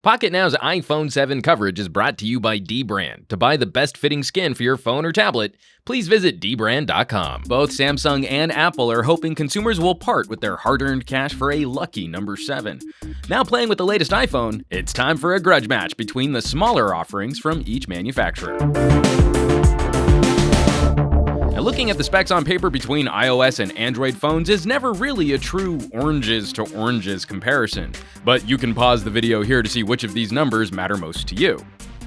Pocketnow's iPhone 7 coverage is brought to you by dbrand. To buy the best fitting skin for your phone or tablet, please visit dbrand.com. Both Samsung and Apple are hoping consumers will part with their hard-earned cash for a lucky number 7. Now playing with the latest iPhone, it's time for a grudge match between the smaller offerings from each manufacturer. Now, looking at the specs on paper between iOS and Android phones is never really a true oranges to oranges comparison, but you can pause the video here to see which of these numbers matter most to you.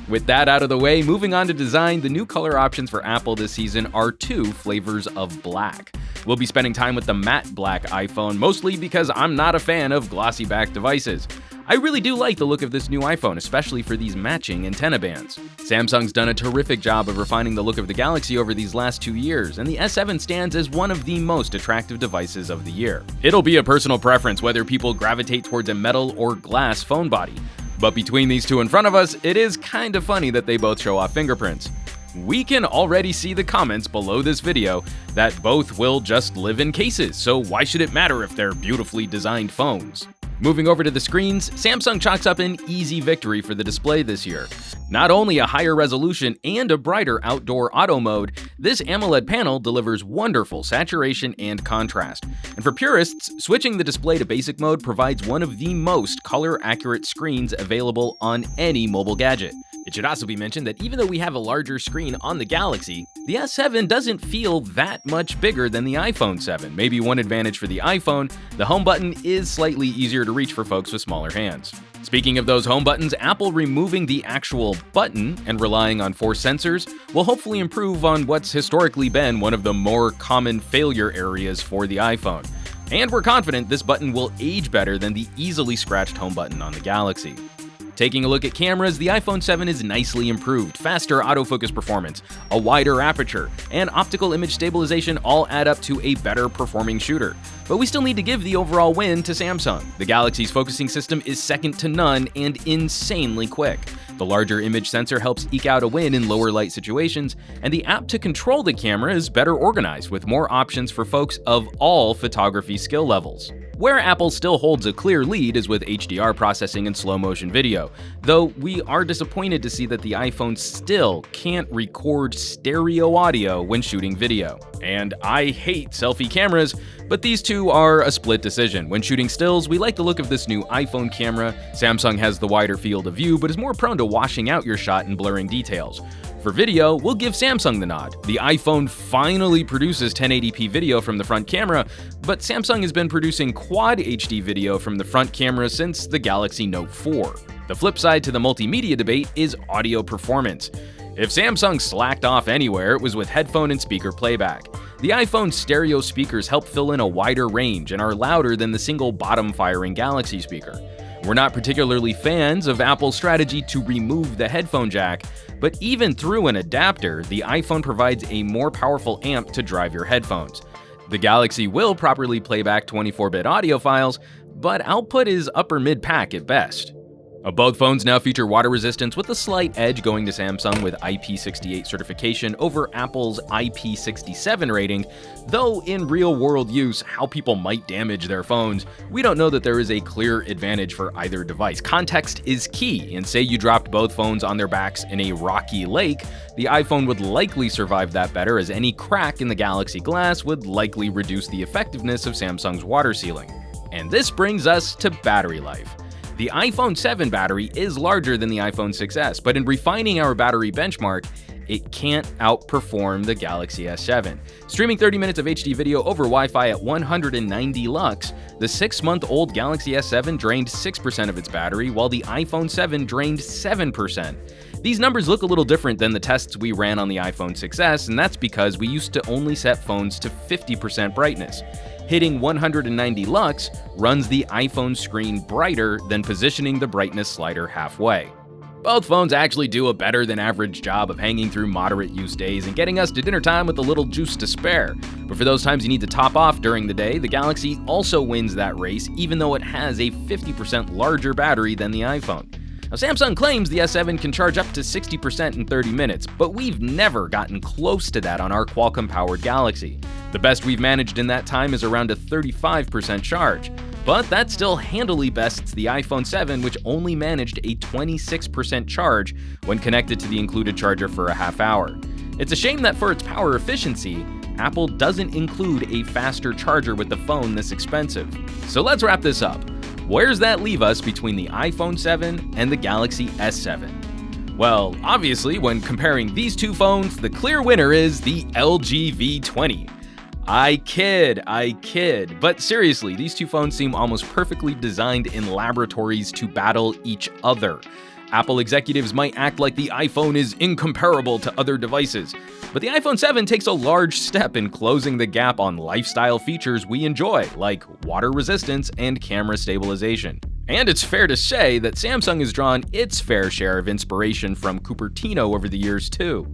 With that out of the way, moving on to design, the new color options for Apple this season are 2 flavors of black. We'll be spending time with the matte black iPhone, mostly because I'm not a fan of glossy back devices. I really do like the look of this new iPhone, especially for these matching antenna bands. Samsung's done a terrific job of refining the look of the Galaxy over these last 2 years, and the S7 stands as one of the most attractive devices of the year. It'll be a personal preference whether people gravitate towards a metal or glass phone body. But between these two in front of us, it is kind of funny that they both show off fingerprints. We can already see the comments below this video that both will just live in cases, so why should it matter if they're beautifully designed phones? Moving over to the screens, Samsung chalks up an easy victory for the display this year. Not only a higher resolution and a brighter outdoor auto mode, this AMOLED panel delivers wonderful saturation and contrast. And for purists, switching the display to basic mode provides one of the most color-accurate screens available on any mobile gadget. It should also be mentioned that even though we have a larger screen on the Galaxy, the S7 doesn't feel that much bigger than the iPhone 7. Maybe one advantage for the iPhone, the home button is slightly easier to reach for folks with smaller hands. Speaking of those home buttons, Apple removing the actual button and relying on force sensors will hopefully improve on what's historically been one of the more common failure areas for the iPhone. And we're confident this button will age better than the easily scratched home button on the Galaxy. Taking a look at cameras, the iPhone 7 is nicely improved. Faster autofocus performance, a wider aperture, and optical image stabilization all add up to a better performing shooter. But we still need to give the overall win to Samsung. The Galaxy's focusing system is second to none and insanely quick. The larger image sensor helps eke out a win in lower light situations, and the app to control the camera is better organized with more options for folks of all photography skill levels. Where Apple still holds a clear lead is with HDR processing and slow motion video, though we are disappointed to see that the iPhone still can't record stereo audio when shooting video. And I hate selfie cameras, but these two are a split decision. When shooting stills, we like the look of this new iPhone camera. Samsung has the wider field of view, but is more prone to washing out your shot and blurring details. For video, we'll give Samsung the nod. The iPhone finally produces 1080p video from the front camera, but Samsung has been producing Quad HD video from the front camera since the Galaxy Note 4. The flip side to the multimedia debate is audio performance. If Samsung slacked off anywhere, it was with headphone and speaker playback. The iPhone's stereo speakers help fill in a wider range and are louder than the single bottom-firing Galaxy speaker. We're not particularly fans of Apple's strategy to remove the headphone jack, but even through an adapter, the iPhone provides a more powerful amp to drive your headphones. The Galaxy will properly play back 24-bit audio files, but output is upper mid-pack at best. Both phones now feature water resistance with a slight edge going to Samsung with IP68 certification over Apple's IP67 rating, though in real-world use, how people might damage their phones, we don't know that there is a clear advantage for either device. Context is key, and say you dropped both phones on their backs in a rocky lake, the iPhone would likely survive that better, as any crack in the Galaxy glass would likely reduce the effectiveness of Samsung's water sealing. And this brings us to battery life. The iPhone 7 battery is larger than the iPhone 6s, but in refining our battery benchmark, it can't outperform the Galaxy S7. Streaming 30 minutes of HD video over Wi-Fi at 190 lux, the 6-month-old Galaxy S7 drained 6% of its battery, while the iPhone 7 drained 7%. These numbers look a little different than the tests we ran on the iPhone 6s, and that's because we used to only set phones to 50% brightness. Hitting 190 lux runs the iPhone screen brighter than positioning the brightness slider halfway. Both phones actually do a better than average job of hanging through moderate use days and getting us to dinner time with a little juice to spare. But for those times you need to top off during the day, the Galaxy also wins that race, even though it has a 50% larger battery than the iPhone. Now, Samsung claims the S7 can charge up to 60% in 30 minutes, but we've never gotten close to that on our Qualcomm-powered Galaxy. The best we've managed in that time is around a 35% charge. But that still handily bests the iPhone 7, which only managed a 26% charge when connected to the included charger for a half hour. It's a shame that for its power efficiency, Apple doesn't include a faster charger with the phone this expensive. So let's wrap this up. Where's that leave us between the iPhone 7 and the Galaxy S7? Well, obviously, when comparing these two phones, the clear winner is the LG V20. I kid, but seriously, these two phones seem almost perfectly designed in laboratories to battle each other. Apple executives might act like the iPhone is incomparable to other devices, but the iPhone 7 takes a large step in closing the gap on lifestyle features we enjoy, like water resistance and camera stabilization. And it's fair to say that Samsung has drawn its fair share of inspiration from Cupertino over the years too.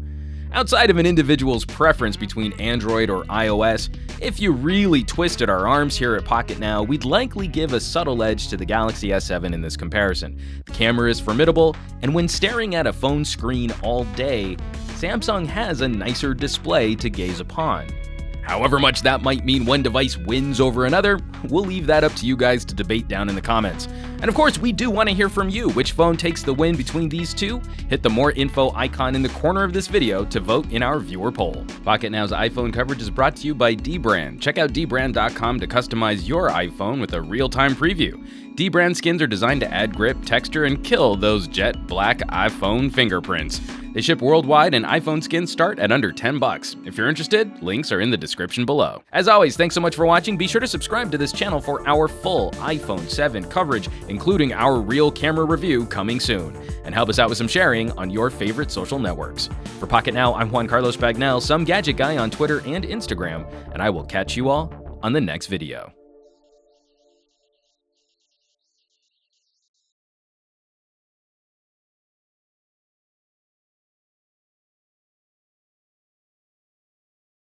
Outside of an individual's preference between Android or iOS, if you really twisted our arms here at Pocketnow, we'd likely give a subtle edge to the Galaxy S7 in this comparison. The camera is formidable, and when staring at a phone screen all day, Samsung has a nicer display to gaze upon. However much that might mean one device wins over another, we'll leave that up to you guys to debate down in the comments. And of course, we do want to hear from you. Which phone takes the win between these two? Hit the more info icon in the corner of this video to vote in our viewer poll. Pocketnow's iPhone coverage is brought to you by dbrand. Check out dbrand.com to customize your iPhone with a real-time preview. Dbrand skins are designed to add grip, texture, and kill those jet black iPhone fingerprints. They ship worldwide, and iPhone skins start at under $10. If you're interested, links are in the description below. As always, thanks so much for watching. Be sure to subscribe to this channel for our full iPhone 7 coverage, including our real camera review coming soon. And help us out with some sharing on your favorite social networks. For Pocketnow, I'm Juan Carlos Bagnell, some gadget guy on Twitter and Instagram, and I will catch you all on the next video.